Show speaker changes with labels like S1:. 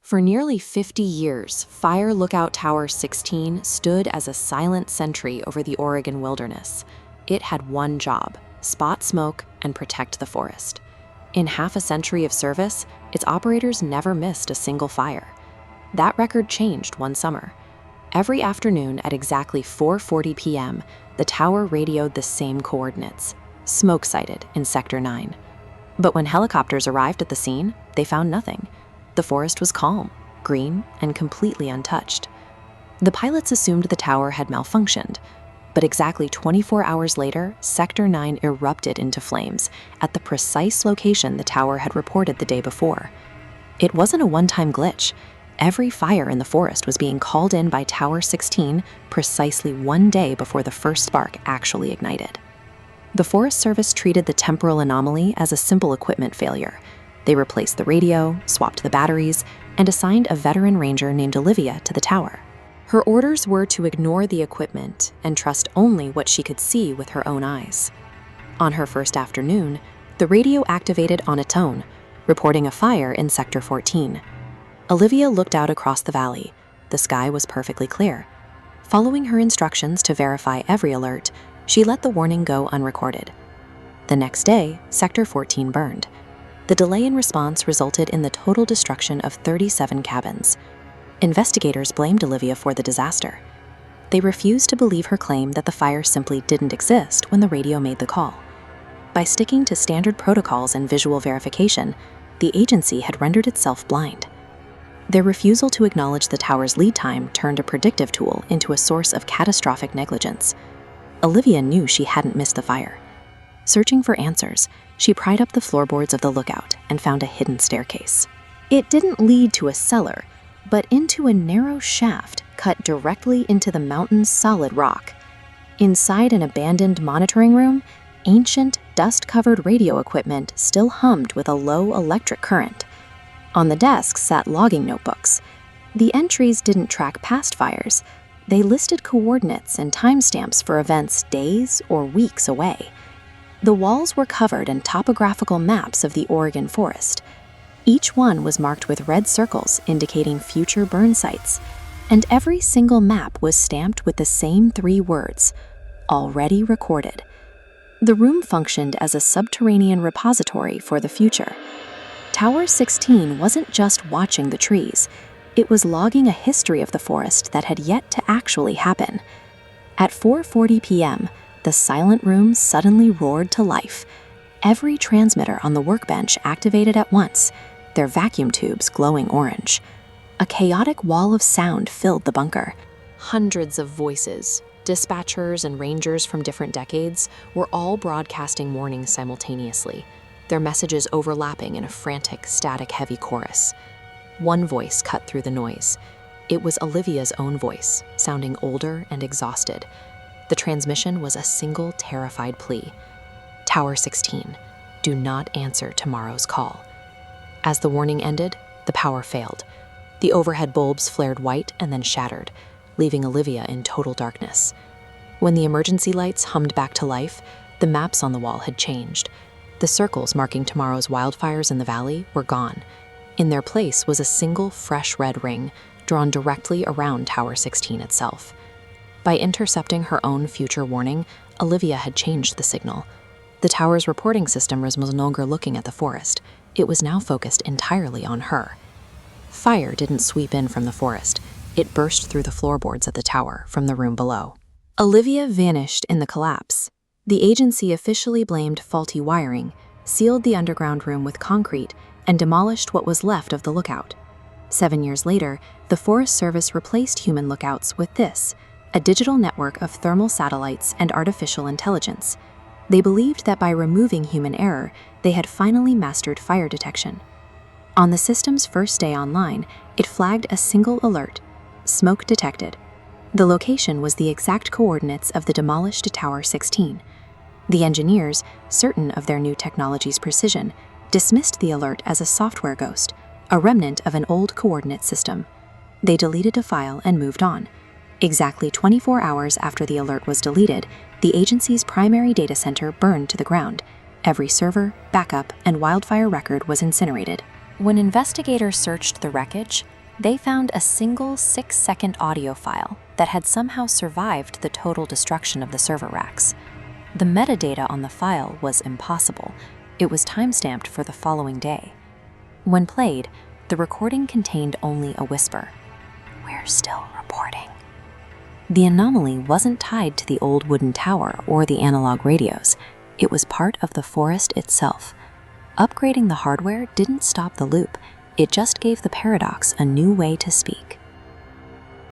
S1: For nearly 50 years, Fire Lookout Tower 16 stood as a silent sentry over the Oregon wilderness. It had one job: spot smoke and protect the forest. In half a century of service, its operators never missed a single fire. That record changed one summer. Every afternoon at exactly 4:40 p.m., the tower radioed the same coordinates: smoke sighted in Sector 9. But when helicopters arrived at the scene, they found nothing. The forest was calm, green, and completely untouched. The pilots assumed the tower had malfunctioned, but exactly 24 hours later, Sector 9 erupted into flames at the precise location the tower had reported the day before. It wasn't a one-time glitch. Every fire in the forest was being called in by Tower 16 precisely one day before the first spark actually ignited. The Forest Service treated the temporal anomaly as a simple equipment failure. They replaced the radio, swapped the batteries, and assigned a veteran ranger named Olivia to the tower. Her orders were to ignore the equipment and trust only what she could see with her own eyes. On her first afternoon, the radio activated on its own, reporting a fire in Sector 14. Olivia looked out across the valley. The sky was perfectly clear. Following her instructions to verify every alert, she let the warning go unrecorded. The next day, Sector 14 burned. The delay in response resulted in the total destruction of 37 cabins. Investigators blamed Olivia for the disaster. They refused to believe her claim that the fire simply didn't exist when the radio made the call. By sticking to standard protocols and visual verification, the agency had rendered itself blind. Their refusal to acknowledge the tower's lead time turned a predictive tool into a source of catastrophic negligence. Olivia knew she hadn't missed the fire. Searching for answers, she pried up the floorboards of the lookout and found a hidden staircase. It didn't lead to a cellar, but into a narrow shaft cut directly into the mountain's solid rock. Inside an abandoned monitoring room, ancient, dust-covered radio equipment still hummed with a low electric current. On the desks sat logging notebooks. The entries didn't track past fires. They listed coordinates and timestamps for events days or weeks away. The walls were covered in topographical maps of the Oregon forest. Each one was marked with red circles indicating future burn sites, and every single map was stamped with the same 3 words: already recorded. The room functioned as a subterranean repository for the future. Tower 16 wasn't just watching the trees. It was logging a history of the forest that had yet to actually happen. At 4:40 p.m., the silent room suddenly roared to life. Every transmitter on the workbench activated at once, their vacuum tubes glowing orange. A chaotic wall of sound filled the bunker. Hundreds of voices, dispatchers and rangers from different decades, were all broadcasting warnings simultaneously, their messages overlapping in a frantic, static-heavy chorus. One voice cut through the noise. It was Olivia's own voice, sounding older and exhausted. The transmission was a single terrified plea: Tower 16, do not answer tomorrow's call. As the warning ended, the power failed. The overhead bulbs flared white and then shattered, leaving Olivia in total darkness. When the emergency lights hummed back to life, the maps on the wall had changed. The circles marking tomorrow's wildfires in the valley were gone. In their place was a single fresh red ring drawn directly around Tower 16 itself. By intercepting her own future warning, Olivia had changed the signal. The tower's reporting system was no longer looking at the forest. It was now focused entirely on her. Fire didn't sweep in from the forest. It burst through the floorboards of the tower from the room below. Olivia vanished in the collapse. The agency officially blamed faulty wiring, sealed the underground room with concrete, and demolished what was left of the lookout. 7 years later, the Forest Service replaced human lookouts with this: a digital network of thermal satellites and artificial intelligence. They believed that by removing human error, they had finally mastered fire detection. On the system's first day online, it flagged a single alert: smoke detected. The location was the exact coordinates of the demolished Tower 16. The engineers, certain of their new technology's precision, dismissed the alert as a software ghost, a remnant of an old coordinate system. They deleted a file and moved on. Exactly 24 hours after the alert was deleted, the agency's primary data center burned to the ground. Every server, backup, and wildfire record was incinerated. When investigators searched the wreckage, They found a single 6-second audio file that had somehow survived the total destruction of the server racks. The metadata on the file was impossible. It was timestamped for the following day. When played, the recording contained only a whisper, "We're still reporting." The anomaly wasn't tied to the old wooden tower or the analog radios. It was part of the forest itself. Upgrading the hardware didn't stop the loop. It just gave the paradox a new way to speak.